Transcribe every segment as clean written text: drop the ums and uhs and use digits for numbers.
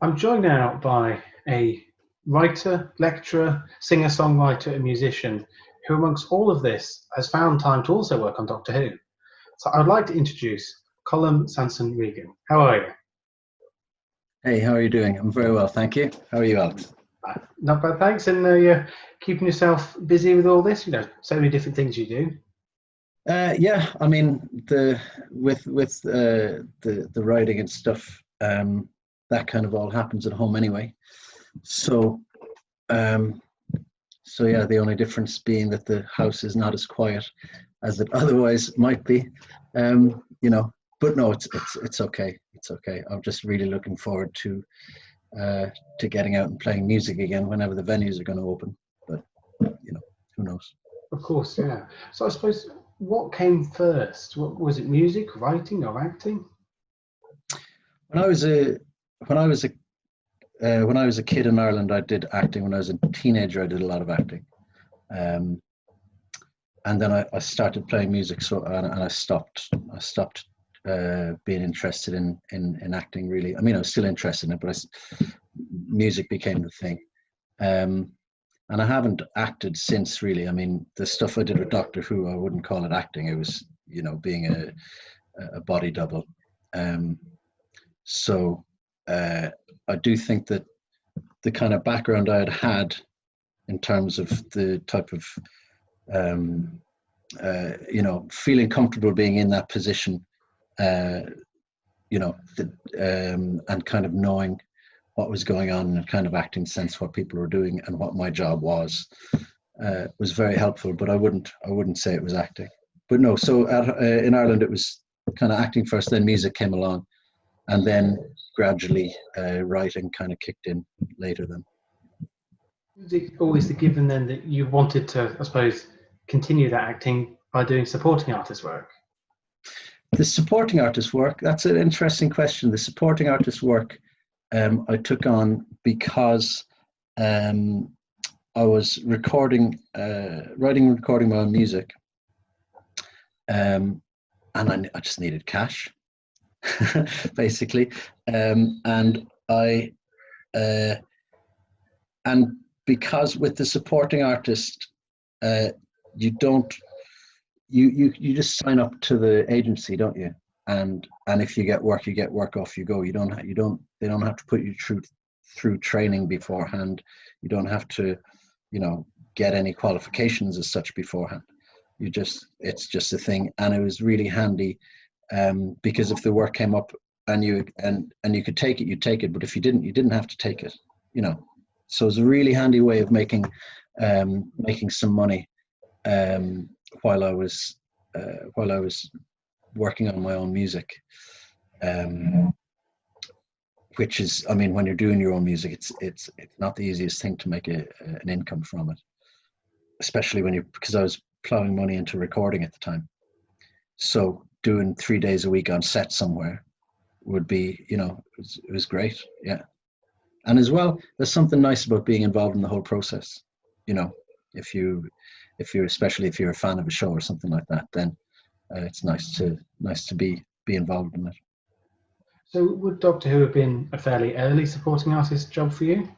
I'm joined now by a writer, lecturer, singer-songwriter and musician who amongst all of this has found time to also work on Doctor Who. So I'd like to introduce Colum Sanson-Regan. How are you? Hey, how are you doing? I'm very well, thank you. How are you, Alex? Not bad, thanks. And you're keeping yourself busy with all this, so many different things you do. Yeah, I mean with the writing and stuff, that kind of all happens at home anyway. So yeah, the only difference being that the house is not as quiet as it otherwise might be. But no, it's okay. It's okay. I'm just really looking forward to getting out and playing music again whenever the venues are going to open. But who knows? Of course, yeah. So I suppose, what came first? What was it? Music, writing, or acting? When I was a kid in Ireland, I did acting. When I was a teenager, I did a lot of acting, and then I started playing music. And I stopped being interested in acting. Really, I mean, I was still interested in it, but music became the thing. And I haven't acted since, really. I mean, the stuff I did with Doctor Who, I wouldn't call it acting. It was, being a body double. So I do think that the kind of background I had in terms of the type of, feeling comfortable being in that position, and kind of knowing what was going on and kind of acting sense what people were doing and what my job was very helpful. But I wouldn't say it was acting. But no, so in Ireland it was kind of acting first, then music came along, and then gradually writing kind of kicked in later then. Was it always the given then that you wanted to, I suppose, continue that acting by doing supporting artist work? The supporting artist work, that's an interesting question. The supporting artist work I took on because I was writing and recording my own music, and I just needed cash, basically, and because with the supporting artist, you just sign up to the agency, don't you? And if you get work, off you go. They don't have to put you through training beforehand. You don't have to, get any qualifications as such beforehand. It's just a thing. And it was really handy, because if the work came up and you could take it, you'd take it. But if you didn't, you didn't have to take it, So it's a really handy way of making some money, while I was working on my own music, which is, I mean, when you're doing your own music, it's not the easiest thing to make an income from it, especially because I was plowing money into recording at the time. So doing 3 days a week on set somewhere would be, it was great, yeah. And as well, there's something nice about being involved in the whole process. Especially if you're a fan of a show or something like that, then it's nice to be involved in it. So would Doctor Who have been a fairly early supporting artist job for you?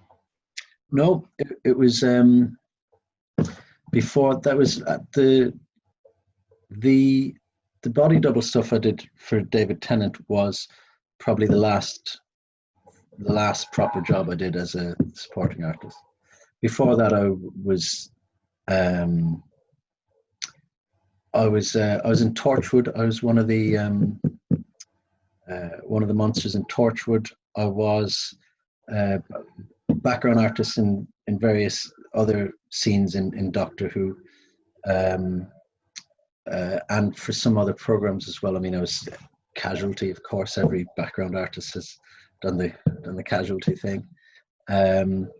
No, it was before. That was the body double stuff I did for David Tennant was probably the last proper job I did as a supporting artist. Before that, I was in Torchwood. I was one of the monsters in Torchwood. I was background artist in various other scenes in Doctor Who, and for some other programs as well. I mean, I was Casualty, of course. Every background artist has done the Casualty thing, and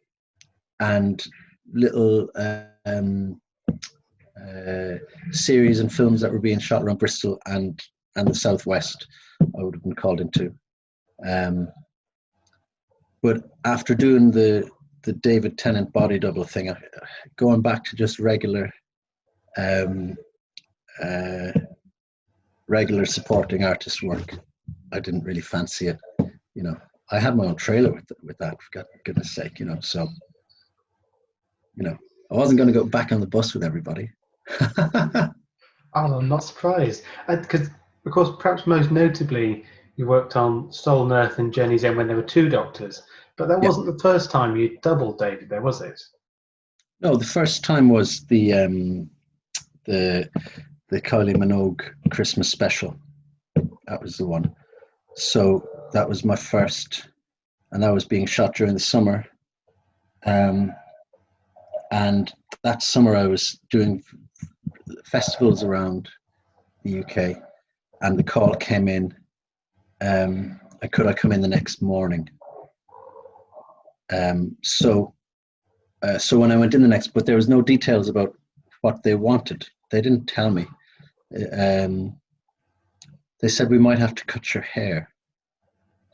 little series and films that were being shot around Bristol and the Southwest I would have been called into. But after doing the David Tennant body double thing, going back to just regular supporting artist work, I didn't really fancy it. I had my own trailer with that, for goodness sake, so, I wasn't going to go back on the bus with everybody. Oh, I'm not surprised. Because, of course, perhaps most notably, you worked on Stolen Earth and Journey's End when there were two Doctors. But that Yeah. wasn't the first time you doubled David there, was it? No, the first time was the Kylie Minogue Christmas special. That was the one. So that was my first, and that was being shot during the summer. And that summer I was doing festivals around the UK, and the call came in, could I come in the next morning? So when I went in the next, but there was no details about what they wanted. They didn't tell me. They said, we might have to cut your hair.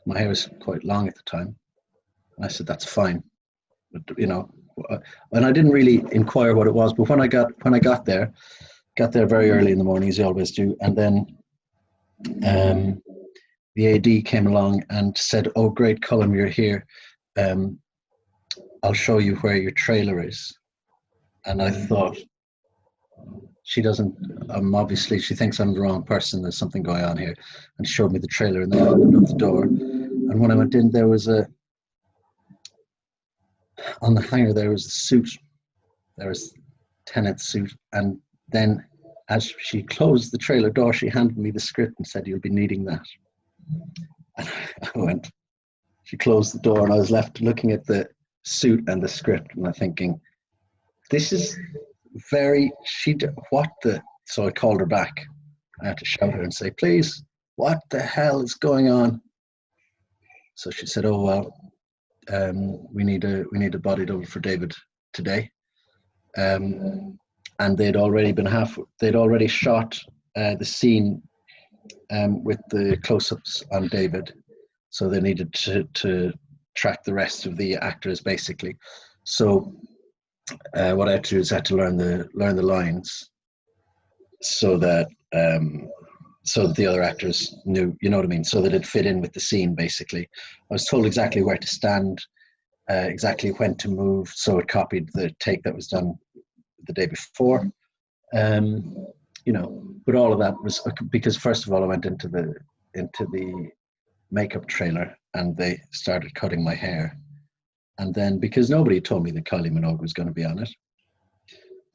My hair was quite long at the time. I said, that's fine. But, and I didn't really inquire what it was, but when I got there very early in the morning, as you always do, and then the AD came along and said, oh, great, Colum, you're here. I'll show you where your trailer is. And I thought, she doesn't, obviously she thinks I'm the wrong person, there's something going on here, and showed me the trailer, and then opened up the door. And when I went in, there was on the hanger, there was a suit. There was Tennant's suit. And then as she closed the trailer door, she handed me the script and said, you'll be needing that. And I went, she closed the door, and I was left looking at the suit and the script, and I'm thinking, this is so I called her back. I had to shout her and say, please, what the hell is going on? So she said, oh, well, we need a body double for David today. And they'd already shot the scene with the close-ups on David. So they needed to track the rest of the actors, basically. So what I had to do is I had to learn the lines so that the other actors knew, you know what I mean, so that it fit in with the scene, basically. I was told exactly where to stand, exactly when to move, so it copied the take that was done the day before. But all of that was because, first of all, I went into the makeup trailer and they started cutting my hair. And then, because nobody told me that Kylie Minogue was going to be on it.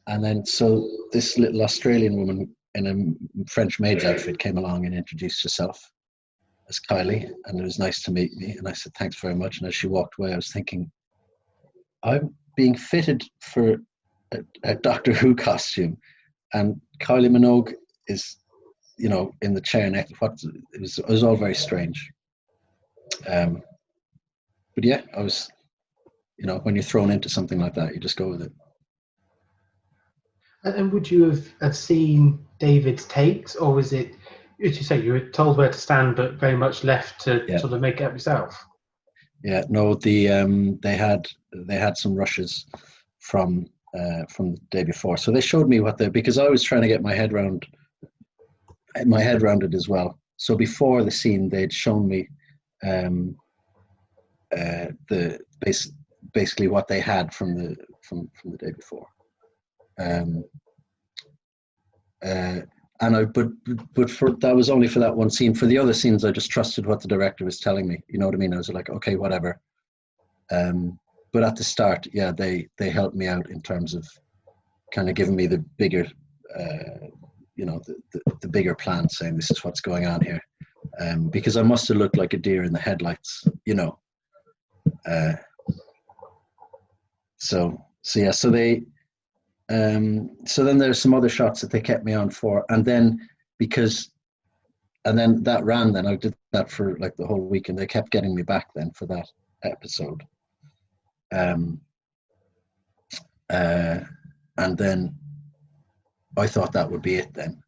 And then, so this little Australian woman in a French maid's outfit came along and introduced herself as Kylie, and it was nice to meet me. And I said, thanks very much. And as she walked away, I was thinking, I'm being fitted for a Doctor Who costume, and Kylie Minogue is, in the chair next. It was all very strange. But yeah, I was, when you're thrown into something like that, you just go with it. And would you have seen David's takes, or was it, as you say, you were told where to stand, but very much left to sort of make it up yourself? Yeah, no, they had some rushes from the day before, so they showed me because I was trying to get my head around it as well. So before the scene, they'd shown me basically what they had from the day before. But for that was only for that one scene. For the other scenes, I just trusted what the director was telling me. You know what I mean? I was like, okay, whatever. But at the start, yeah, they helped me out in terms of kind of giving me the bigger, the bigger plan, saying this is what's going on here, because I must have looked like a deer in the headlights, So they. So then there's some other shots that they kept me on for, and then that ran. Then I did that for like the whole week, and they kept getting me back then for that episode. And then I thought that would be it then,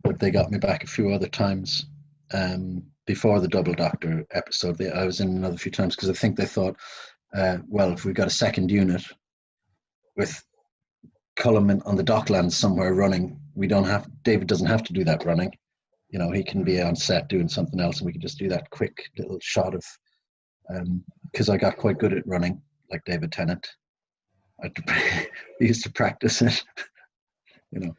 but they got me back a few other times before the Double Doctor episode. I was in another few times because I think they thought, well, if we've got a second unit with Colum on the docklands somewhere running, David doesn't have to do that running. He can be on set doing something else, and we can just do that quick little shot of because I got quite good at running, like David Tennant. I used to practice it, you know.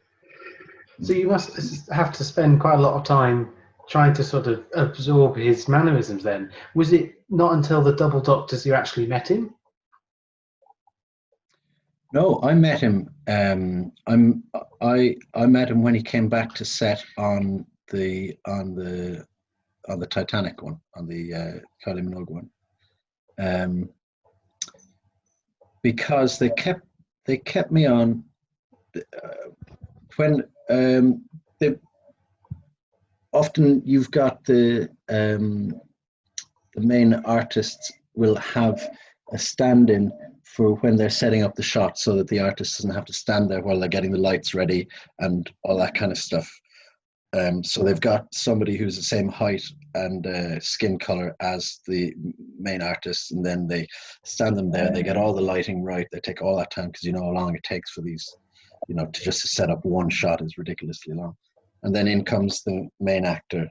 So you must have to spend quite a lot of time trying to sort of absorb his mannerisms then. Was it not until the Double Doctors you actually met him? No, I met him. I met him when he came back to set on the Titanic one, on the Kylie Minogue one, because they kept me on when they often you've got the main artists will have a stand-in for when they're setting up the shot, so that the artist doesn't have to stand there while they're getting the lights ready and all that kind of stuff. So they've got somebody who's the same height and skin color as the main artist, and then they stand them there. They get all the lighting right. They take all that time, because you know how long it takes for these, to just set up one shot is ridiculously long. And then in comes the main actor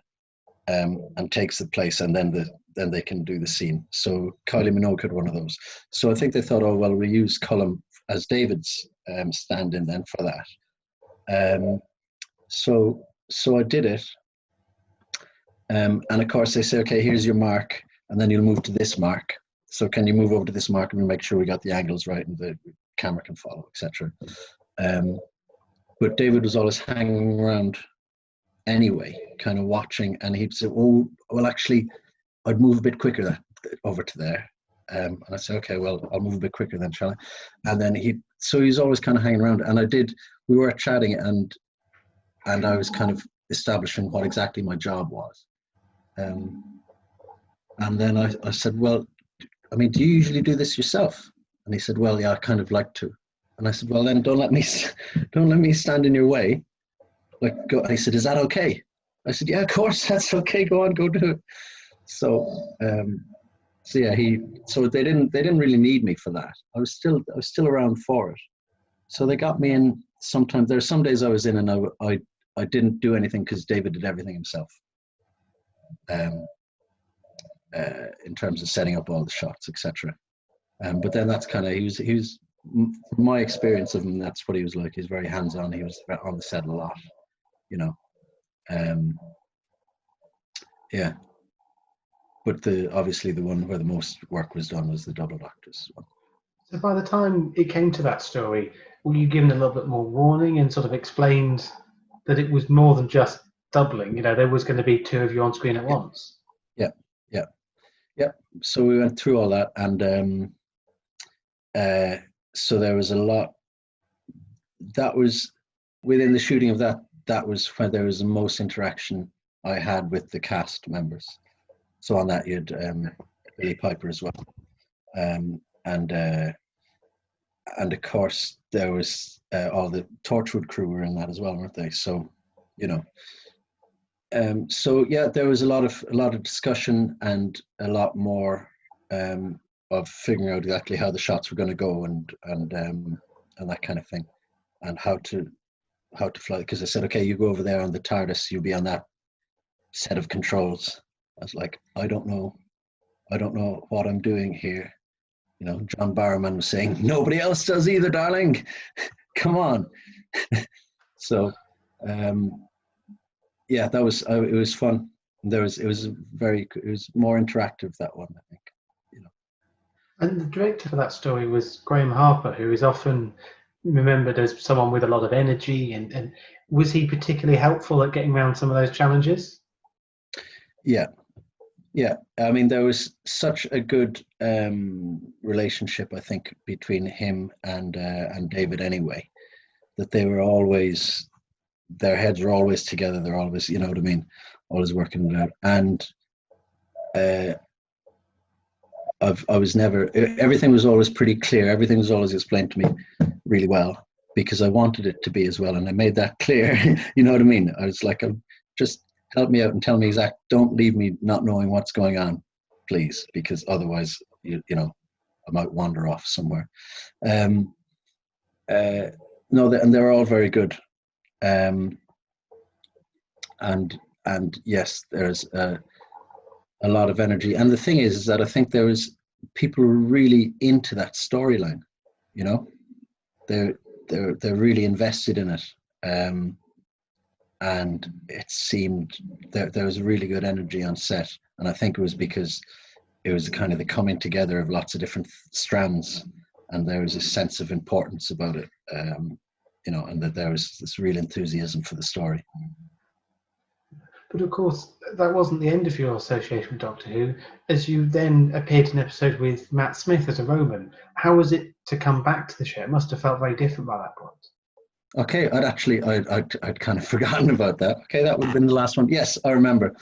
and takes the place, and then they can do the scene. So Kylie Minogue had one of those. So I think they thought, oh well, we use Colum as David's stand-in then for that. So I did it, and of course they say, okay, here's your mark, and then you'll move to this mark. So can you move over to this mark and we'll make sure we got the angles right and the camera can follow, etc. But David was always hanging around anyway, kind of watching, and he'd say, oh, well, actually, I'd move a bit quicker over to there. And I said, okay, well, I'll move a bit quicker then, shall I? And then he's always kind of hanging around. And we were chatting, and I was kind of establishing what exactly my job was. And then I said, well, I mean, do you usually do this yourself? And he said, well, yeah, I kind of like to. And I said, well, then don't let me stand in your way. Like, go. He said, is that okay? I said, yeah, of course, that's okay. Go on, go do it. So yeah, so they didn't really need me for that. I was still around for it. So they got me in sometimes. There are some days I was in and I didn't do anything because David did everything himself. In terms of setting up all the shots, etc. But then that's kind of, he was from my experience of him, that's what he was like. He's very hands-on. He was on the set a lot, yeah. But obviously the one where the most work was done was the Double Doctors one. So by the time it came to that story, were you given a little bit more warning and sort of explained that it was more than just doubling? There was going to be two of you on screen at once. Yeah. So we went through all that, and so there was a lot. That was within the shooting of that. That was where there was the most interaction I had with the cast members. So on that, you had Billy Piper as well, and of course there was all the Torchwood crew were in that as well, weren't they? So so yeah, there was a lot of discussion and a lot more of figuring out exactly how the shots were going to go and that kind of thing, and how to fly. Because I said, okay, you go over there on the TARDIS, you'll be on that set of controls. I was like, I don't know what I'm doing here. John Barrowman was saying, nobody else does either, darling. Come on. So yeah, that was it was fun. It was more interactive, that one, I think. And the director for that story was Graham Harper, who is often remembered as someone with a lot of energy. And was he particularly helpful at getting around some of those challenges? Yeah. I mean, there was such a good relationship, I think, between him and David anyway, that they were always, their heads were always together. They're always, you know what I mean, always working it out. And I was never, everything was always pretty clear. Everything was always explained to me really well, because I wanted it to be as well. And I made that clear. You know what I mean? I was like, just help me out and tell me don't leave me not knowing what's going on, please, because otherwise, you know, I might wander off somewhere. No, and they're all very good. And yes, there's a lot of energy. And the thing is that I think there was people were really into that storyline. You know, they're really invested in it, and it seemed there was really good energy on set. And I think it was because it was kind of the coming together of lots of different strands, and there was a sense of importance about it. You know, and that there was this real enthusiasm for the story. But of course, that wasn't the end of your association with Doctor Who, as you then appeared in an episode with Matt Smith as a Roman. How was it to come back to the show? It must have felt very different by that point. Okay, I'd kind of forgotten about that. Okay, that would have been the last one. Yes, I remember it.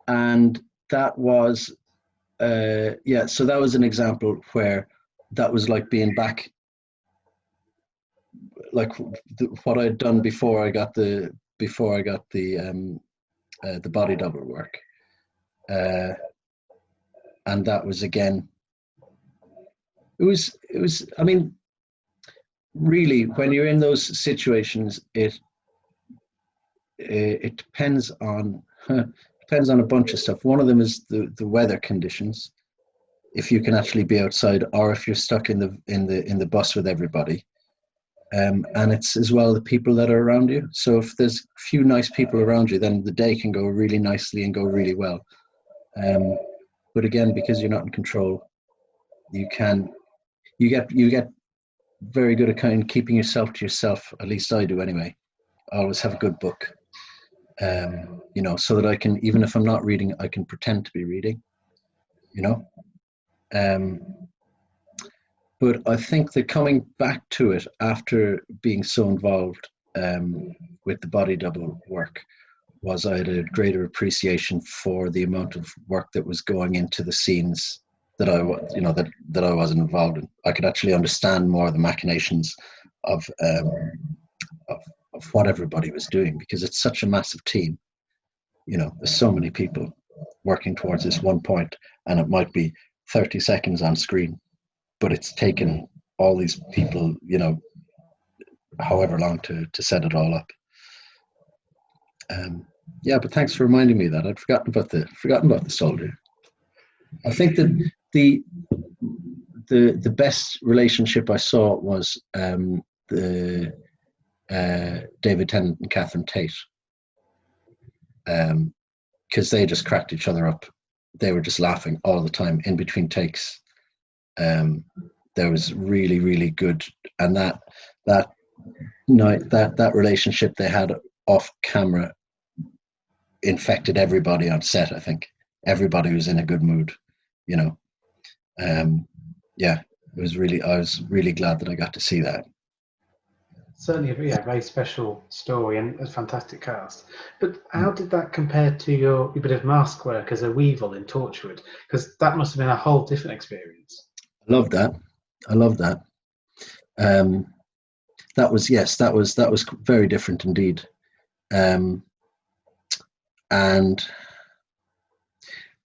And that was, yeah. So that was an example where that was like being back, like what I'd done before I got the body double work, and that was again. It was. I mean, really, when you're in those situations, it depends on a bunch of stuff. One of them is the weather conditions. If you can actually be outside, or if you're stuck in the bus with everybody. And it's as well the people that are around you. So if there's a few nice people around you, then the day can go really nicely and go really well. But again, because you're not in control, you get very good at kind of keeping yourself to yourself. At least I do anyway. I always have a good book, you know, so that I can, even if I'm not reading, I can pretend to be reading, you know. But I think that coming back to it after being so involved with the body double work was I had a greater appreciation for the amount of work that was going into the scenes that I wasn't involved in. I could actually understand more of the machinations of what everybody was doing, because it's such a massive team. You know, there's so many people working towards this one point, and it might be 30 seconds on screen, but it's taken all these people, you know, however long to set it all up. Yeah, but thanks for reminding me of that. I'd forgotten about the soldier. I think that the best relationship I saw was the David Tennant and Catherine Tate, because they just cracked each other up. They were just laughing all the time in between takes. There was really, really good, and that night, that relationship they had off camera infected everybody on set. I think everybody was in a good mood, you know. Yeah, I was really glad that I got to see that. Certainly, yeah, a very special story and a fantastic cast. But how did that compare to your bit of mask work as a Weevil in Torchwood? Because that must have been a whole different experience. I love that. That was very different indeed. And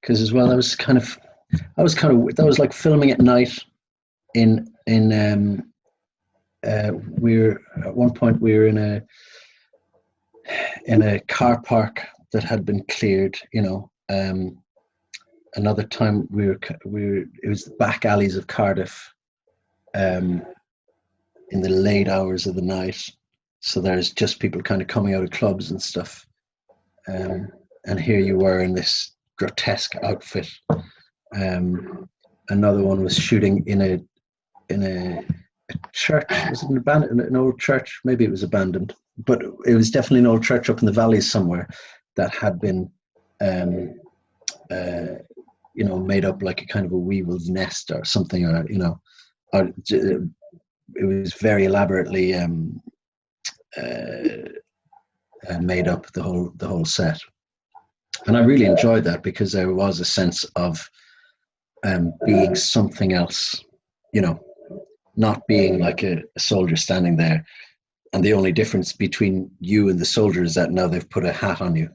because as well, that was like filming at night at one point we were in a car park that had been cleared, you know. Another time it was the back alleys of Cardiff, in the late hours of the night, so there's just people kind of coming out of clubs and stuff, and here you were in this grotesque outfit. Another one was shooting in a church. Was it an old church? Maybe it was abandoned, but it was definitely an old church up in the valleys somewhere that had been you know, made up like a kind of a weevil's nest or something, or you know, it was very elaborately made up, the whole set. And I really enjoyed that because there was a sense of being something else, you know, not being like a soldier standing there, and the only difference between you and the soldier is that now they've put a hat on you.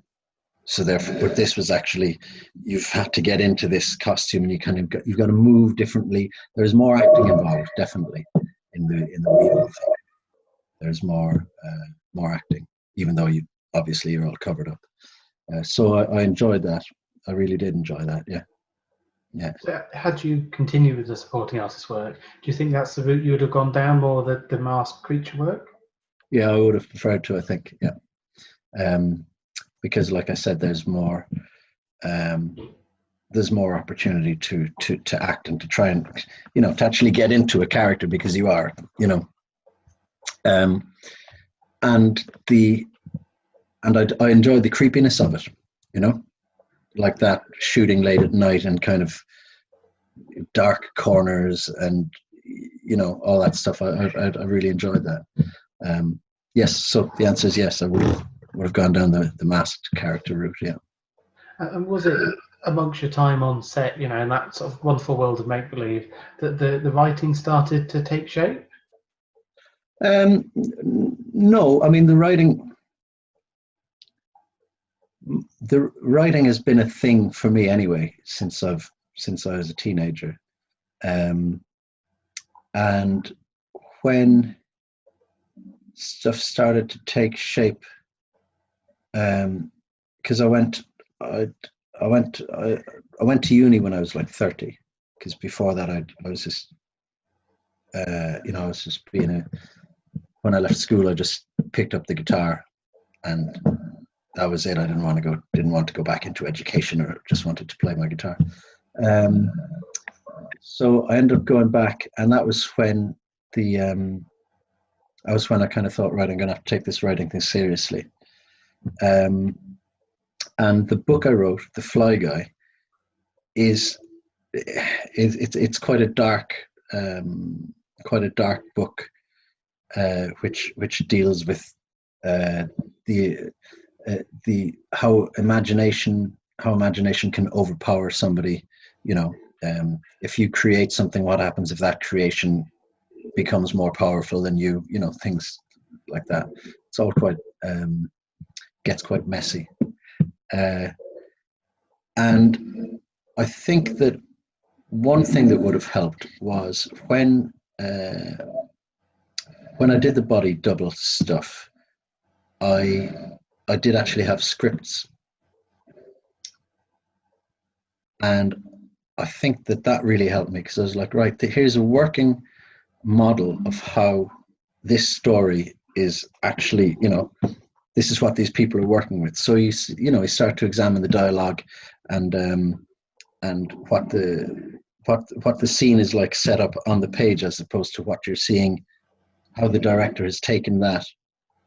So therefore, but this was actually, you've had to get into this costume, and you've got to move differently. There's more acting involved, definitely, in the Weevil thing. There's more acting, even though you're all covered up. So I enjoyed that. I really did enjoy that. Yeah. Yeah. So had you continued with the supporting artist work, do you think that's the route you would have gone down, more the masked creature work? Yeah, I would have preferred to, I think. Yeah. Because like I said, there's more opportunity to act and to try and, to actually get into a character, because you are, and I enjoyed the creepiness of it, like that shooting late at night and kind of dark corners and, all that stuff. I really enjoyed that. Yes. So the answer is yes. I would have gone down the masked character route. Yeah. And was it amongst your time on set, in that sort of wonderful world of make-believe, that the writing started to take shape? No, I mean, the writing has been a thing for me anyway since I was a teenager, and when stuff started to take shape, because I went to uni when I was like 30, because before that I was just when I left school, I just picked up the guitar, and that was it. I didn't want to go back into education, or just wanted to play my guitar. So I ended up going back, and that was when I kind of thought, right, I'm going to have to take this writing thing seriously. And the book I wrote, The Fly Guy, it's quite a dark book, which deals with how imagination can overpower somebody. If you create something, what happens if that creation becomes more powerful than you? Things like that. It's all quite gets quite messy, and I think that one thing that would have helped was when I did the body double stuff, I did actually have scripts, and I think that really helped me, because I was like, right, here's a working model of how this story is actually, this is what these people are working with. So you start to examine the dialogue and what the scene is like set up on the page, as opposed to what you're seeing, how the director has taken that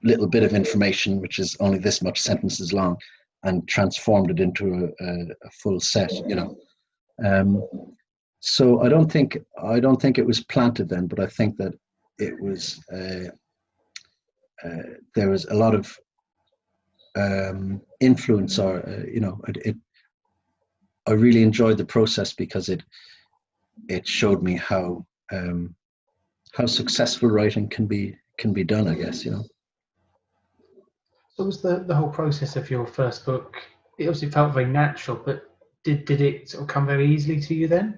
little bit of information, which is only this much sentences long, and transformed it into a full set. So I don't think it was planted then, but I think that it was there was a lot of influence, or I really enjoyed the process, because it showed me how successful writing can be done, I guess. So was the whole process of your first book, it obviously felt very natural, but did it sort of come very easily to you then?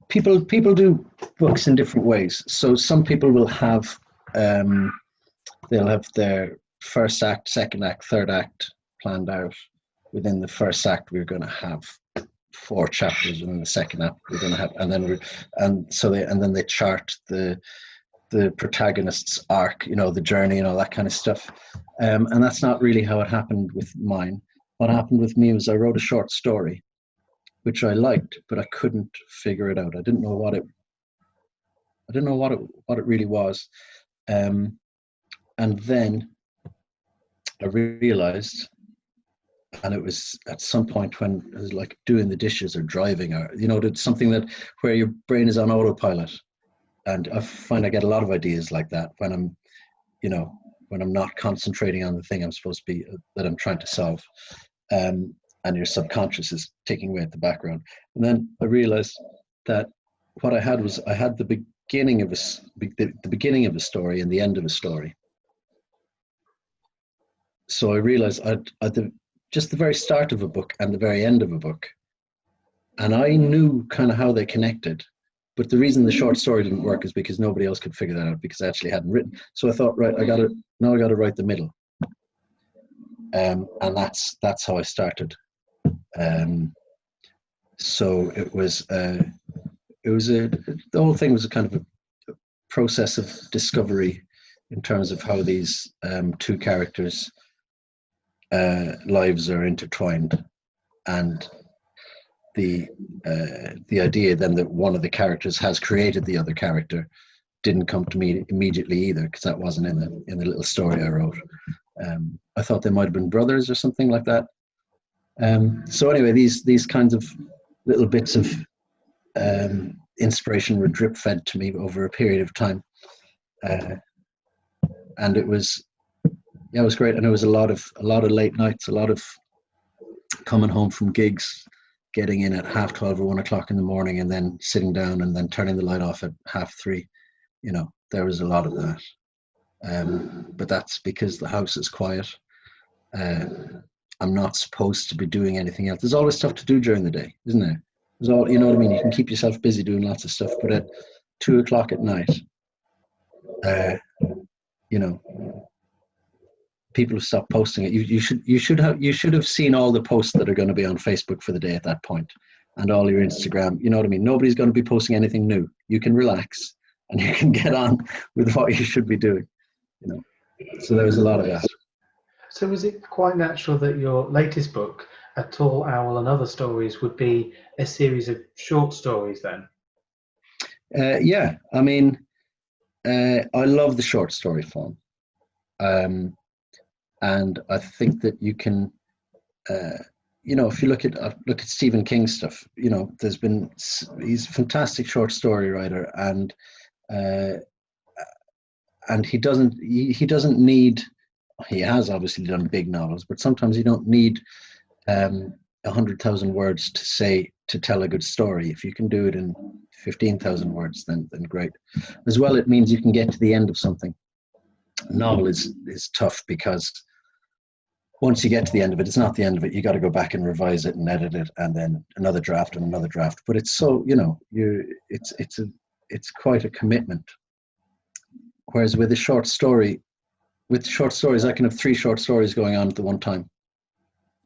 People do books in different ways. So some people will have they'll have their first act, second act, third act planned out. Within the first act, we're going to have 4 chapters, and in the second act we're going to have, and then they chart the protagonist's arc, the journey, and all that kind of stuff. And that's not really how it happened with mine. What happened with me was I wrote a short story, which I liked, but I couldn't figure it out. I didn't know what it really was. And then I realized, and it was at some point when it was like doing the dishes or driving, or something where your brain is on autopilot. And I find I get a lot of ideas like that when I'm not concentrating on the thing I'm supposed to be, that I'm trying to solve, and your subconscious is taking away at the background. And then I realized that what I had was the beginning of a story and the end of a story. So I realized just the very start of a book and the very end of a book, and I knew kind of how they connected. But the reason the short story didn't work is because nobody else could figure that out, because I actually hadn't written. So I thought, right, I got to write the middle. And that's how I started. So the whole thing was a kind of a process of discovery in terms of how these two characters' lives are intertwined, and the idea then that one of the characters has created the other character didn't come to me immediately either, because that wasn't in the little story I wrote. I thought they might have been brothers or something like that. So anyway, these kinds of little bits of inspiration were drip fed to me over a period of time, and it was great. And it was a lot of late nights, a lot of coming home from gigs, getting in at 12:30 or 1 o'clock in the morning, and then sitting down and then turning the light off at 3:30. There was a lot of that. But that's because the house is quiet. I'm not supposed to be doing anything else. There's always stuff to do during the day, isn't there? There's all, you know what I mean? You can keep yourself busy doing lots of stuff, but at 2 o'clock at night, people have stopped posting it. You should have seen all the posts that are going to be on Facebook for the day at that point, and all your Instagram. You know what I mean? Nobody's going to be posting anything new. You can relax and you can get on with what you should be doing. So there was a lot of that. So was it quite natural that your latest book, A Tall Owl and Other Stories, would be a series of short stories then? Yeah, I mean, I love the short story form. And I think that you can, if you look at Stephen King's stuff, he's a fantastic short story writer, and he doesn't need. He has obviously done big novels, but sometimes you don't need 100,000 words to tell a good story. If you can do it in 15,000 words, then great. As well, it means you can get to the end of something. A novel is tough because once you get to the end of it, it's not the end of it. You got to go back and revise it and edit it, and then another draft and another draft. But it's so it's quite a commitment. Whereas with short stories, I can have 3 short stories going on at the one time,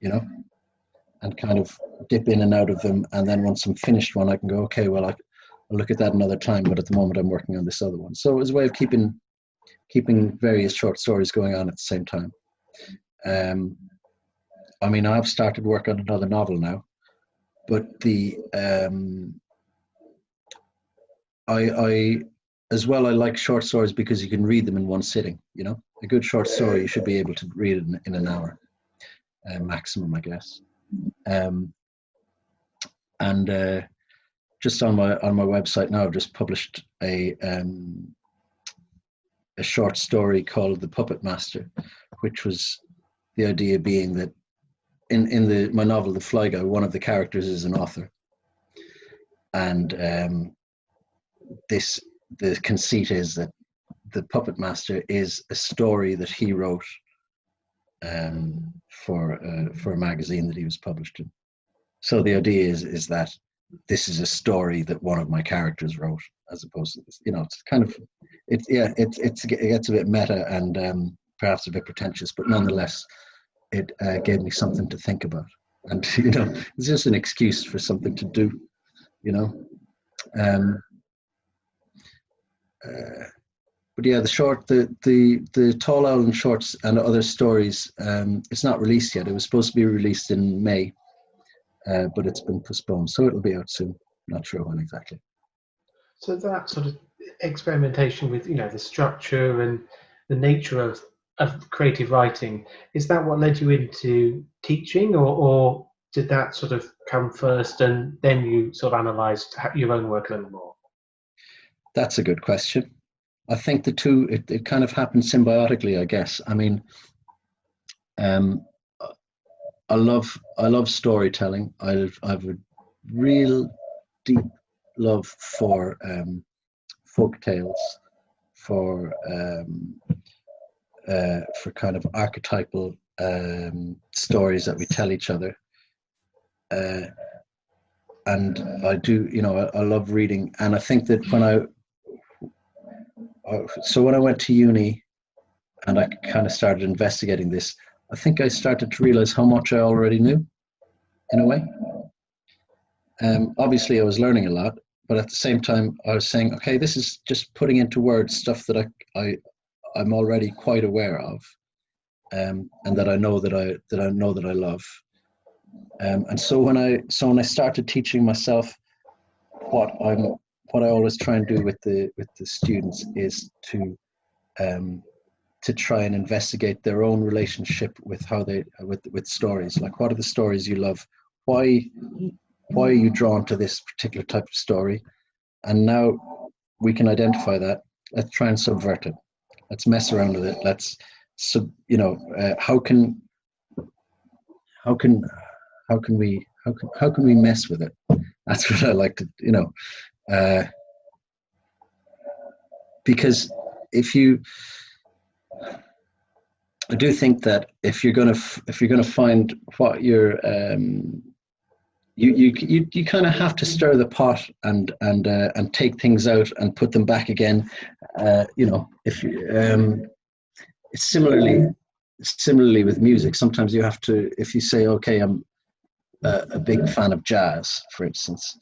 and kind of dip in and out of them. And then once I'm finished one, I can go, okay, well, I'll look at that another time. But at the moment, I'm working on this other one. So it was a way of keeping various short stories going on at the same time. I mean, I've started work on another novel now, but I as well, I like short stories because you can read them in one sitting. A good short story, you should be able to read it in an hour, maximum, I guess. And just on my website now, I've just published a short story called The Puppet Master, which was the idea being that in my novel The Fly Guy, one of the characters is an author, and the conceit is that The Puppet Master is a story that he wrote for a magazine that he was published in. So the idea is that this is a story that one of my characters wrote, as opposed to, it's kind of, it gets a bit meta and perhaps a bit pretentious, but nonetheless, it gave me something to think about. And, it's just an excuse for something to do, but yeah, the Tall Owl and Shorts and Other Stories, it's not released yet. It was supposed to be released in May, but it's been postponed, so it'll be out soon. Not sure when exactly. So that sort of experimentation with, the structure and the nature of creative writing, is that what led you into teaching, or did that sort of come first and then you sort of analysed your own work a little more? That's a good question. I think the two, it kind of happened symbiotically, I guess. I mean, I love storytelling. I've a real deep love for folk tales, for kind of archetypal stories that we tell each other. I do, I love reading, and I think that when I went to uni and I kind of started investigating this, I think I started to realize how much I already knew, in a way. Obviously, I was learning a lot, but at the same time, I was saying, okay, this is just putting into words stuff that I'm already quite aware of, and that I know that I love. And so when I started teaching myself, what I always try and do with the students is to try and investigate their own relationship with how they with stories. Like, what are the stories you love? Why are you drawn to this particular type of story? And now we can identify that. Let's try and subvert it. Let's mess around with it. Let's how can we mess with it? That's what I like to, because I do think that if you're gonna find what you're, you kind of have to stir the pot and take things out and put them back again. If you, it's similarly with music. Sometimes you have to, if you say, okay, I'm a big fan of jazz, for instance.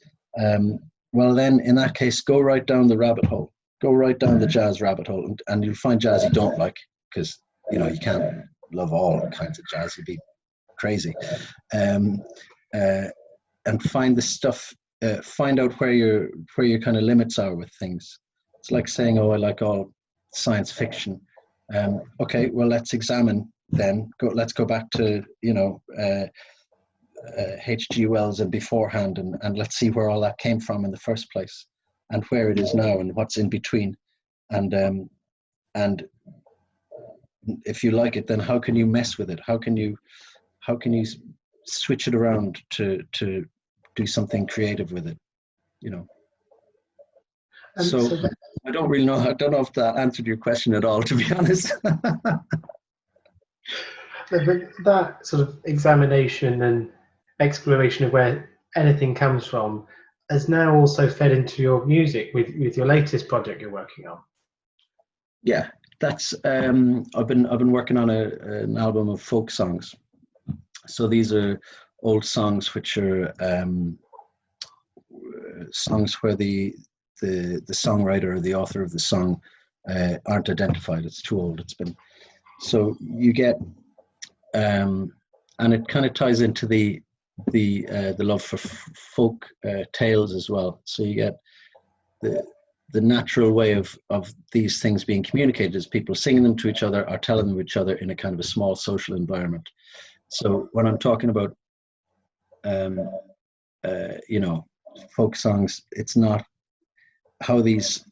Well, then in that case, go right down the rabbit hole. Go right down the jazz rabbit hole, and you'll find jazz you don't like, because you can't love all kinds of jazz. You'd be crazy. And find the stuff. Find out where your kind of limits are with things. It's like saying, oh, I like all science fiction. Okay, well, let's examine then. Let's go back to H.G. Wells and beforehand, and let's see where all that came from in the first place, and where it is now, and what's in between, and if you like it, then how can you mess with it? How can you switch it around to do something creative with it? So I don't really know. I don't know if that answered your question at all, to be honest. That sort of examination and exploration of where anything comes from has now also fed into your music with your latest project you're working on. Yeah, that's I've been working on an album of folk songs. So these are old songs which are songs where the songwriter or the author of the song aren't identified. It's too old. So you get and it kind of ties into the love for folk tales as well. So you get the natural way of these things being communicated is people singing them to each other or telling them to each other in a kind of a small social environment. So when I'm talking about folk songs, it's not how these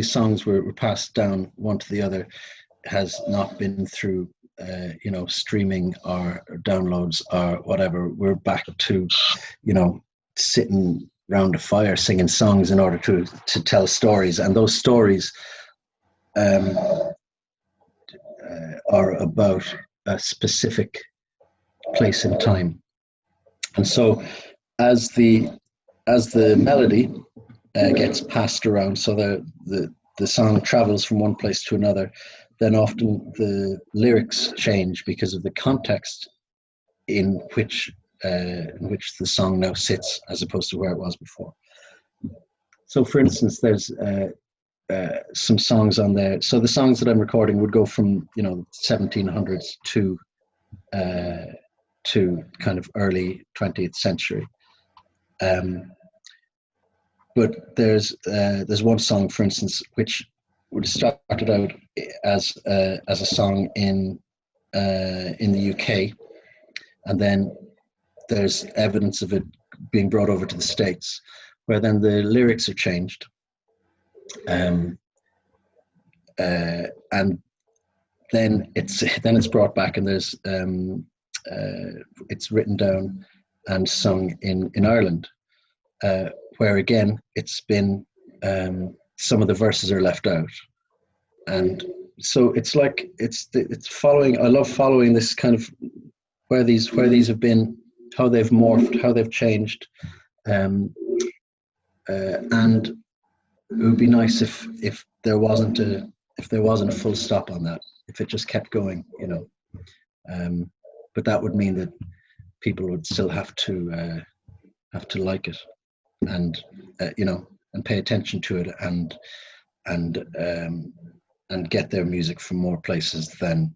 songs were passed down one to the other has not been through streaming or downloads or whatever. We're back to sitting around a fire singing songs in order to tell stories, and those stories are about a specific place in time. And so as the melody gets passed around, so the song travels from one place to another, then often the lyrics change because of the context in which the song now sits, as opposed to where it was before. So for instance, there's some songs on there. So the songs that I'm recording would go from 1700s to kind of early 20th century. But there's one song, for instance, which would have started out as a song in the UK, and then there's evidence of it being brought over to the States, where then the lyrics are changed, and then it's brought back, and there's it's written down and sung in Ireland, where again it's been some of the verses are left out, and so it's like it's following. I love following this kind of where these have been how they've morphed, how they've changed, and it would be nice if there wasn't a full stop on that, if it just kept going, you know. But that would mean that people would still have to like it, and you know, and pay attention to it, and get their music from more places than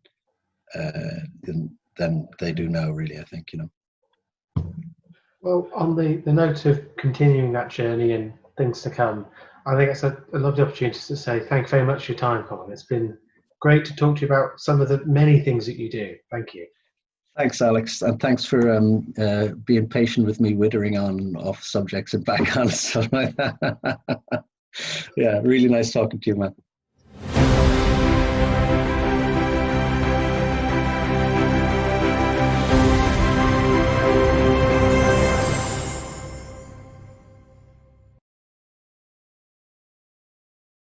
they do now, really, I think, you know. Well, on the note of continuing that journey and things to come, I think it's a lovely opportunity to say thank you very much for your time, Colin. It's been great to talk to you about some of the many things that you do. Thank you. Thanks, Alex, and thanks for being patient with me withering on and off subjects and back on stuff like that. Yeah, really nice talking to you, man.